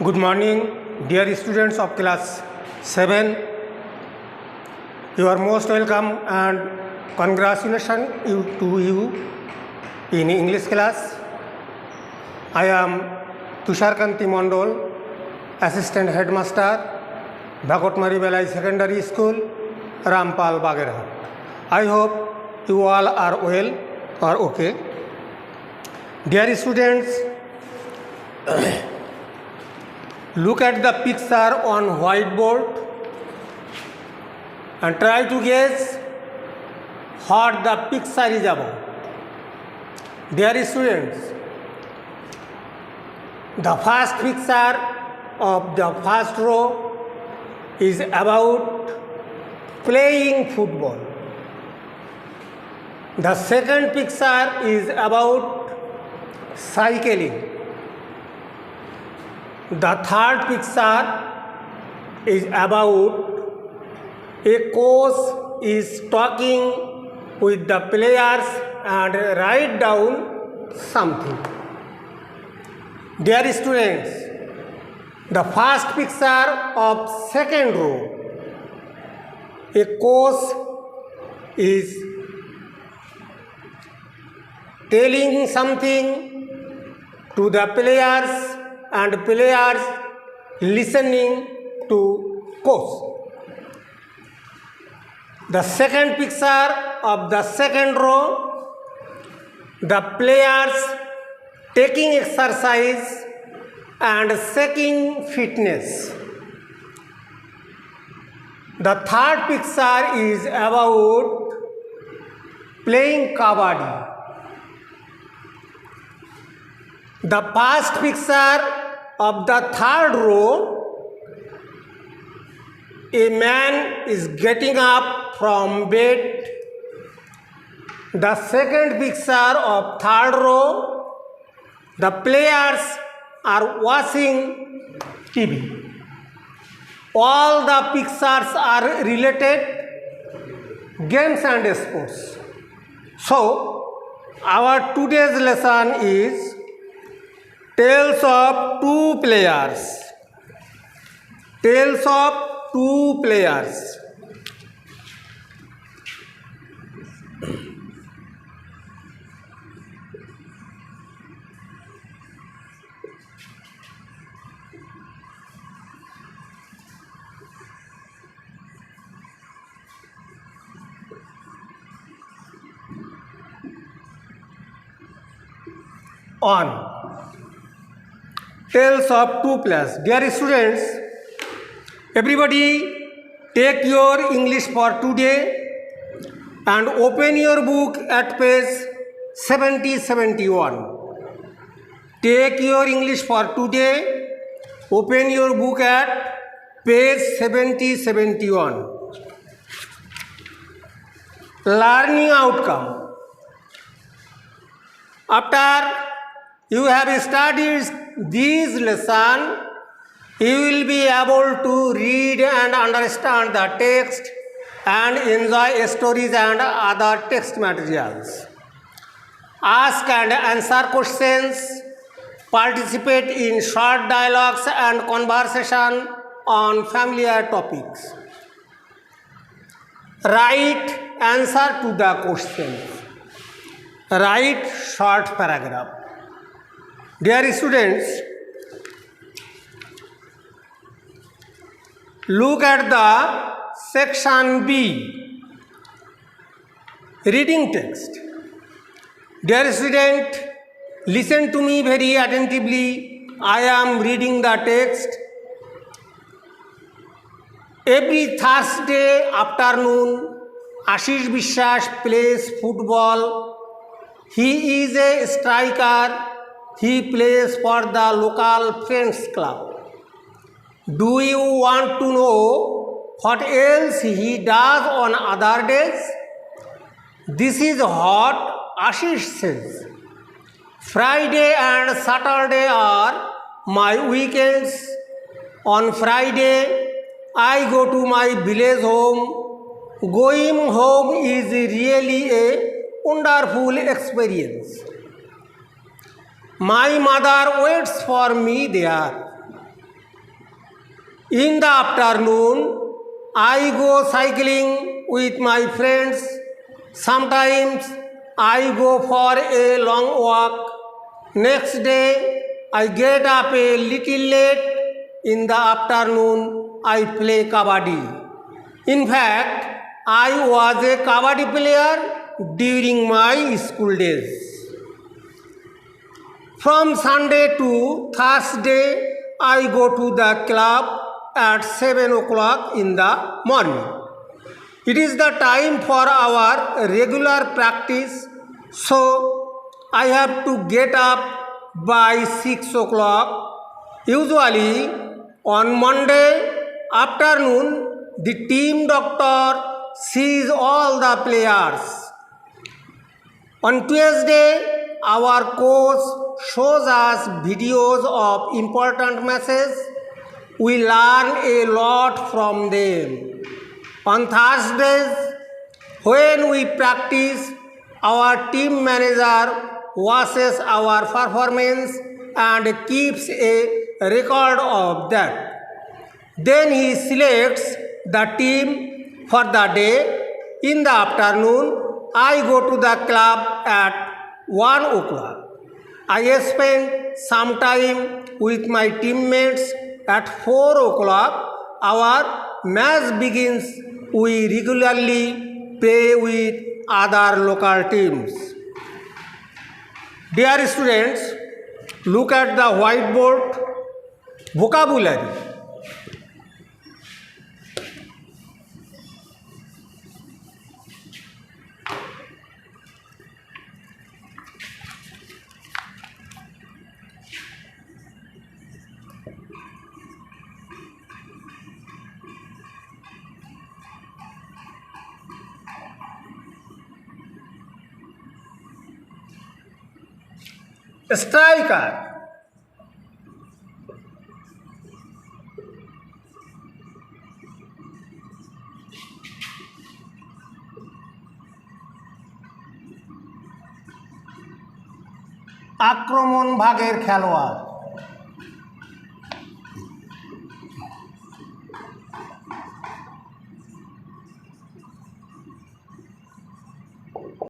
Good morning, dear students of class 7. You are most welcome and congratulations to you in English class. I am Tusharkanti Mondol, Assistant Headmaster, Bhagotmari Belai Secondary School, Rampal, Bagherhat. I hope you all are well or okay. Dear students, look at the picture on whiteboard and try to guess what the picture is about. Dear students, the first picture of the first row is about playing football. The second picture is about cycling. The third picture is about a coach is talking with the players and write down something. Dear students, the first picture of second row, a coach is telling something to the players and players listening to coach. The second picture of the second row, the players taking exercise and checking fitness. The third picture is about playing kabaddi. The first picture of the third row, a man is getting up from bed. The second picture of third row, the players are watching TV. All the pictures are related games and sports. So, our today's lesson is Tales of Two Players. Tales of Two Players. On. Tales of Two Players. Dear students, everybody take your English for today and open your book at page 70-71. Take your English for today, open your book at page 70-71. Learning outcome. After you have studied this lesson, you will be able to read and understand the text and enjoy stories and other text materials. Ask and answer questions, participate in short dialogues and conversation on familiar topics. Write answer to the questions. Write short paragraph. Dear students, look at the section B, reading text. Dear student, listen to me very attentively. I am reading the text. Every Thursday afternoon, Ashish বিশ্বাস plays football. He is a striker. He plays for the local Friends Club. Do you want to know what else he does on other days? This is what Ashish says. Friday and Saturday are my weekends. On Friday, I go to my village home. Going home is really a wonderful experience. My mother waits for me there. In the afternoon, I go cycling with my friends. Sometimes I go for a long walk. Next day, I get up a little late. In the afternoon, I play kabaddi. In fact, I was a kabaddi player during my school days. From Sunday to Thursday, I go to the club at 7 o'clock in the morning. It is the time for our regular practice, so I have to get up by 6 o'clock. Usually on Monday afternoon, the team doctor sees all the players. On Tuesday, our coach shows us videos of important matches. We learn a lot from them. On Thursdays, when we practice, our team manager watches our performance and keeps a record of that. Then he selects the team for the day. In the afternoon, I go to the club at 1 o'clock. I spend some time with my teammates. At 4 o'clock, our match begins. We regularly play with other local teams. Dear students, look at the whiteboard. Vocabulary. Striker. আক্রমণ ভাগের খেলোয়াড়।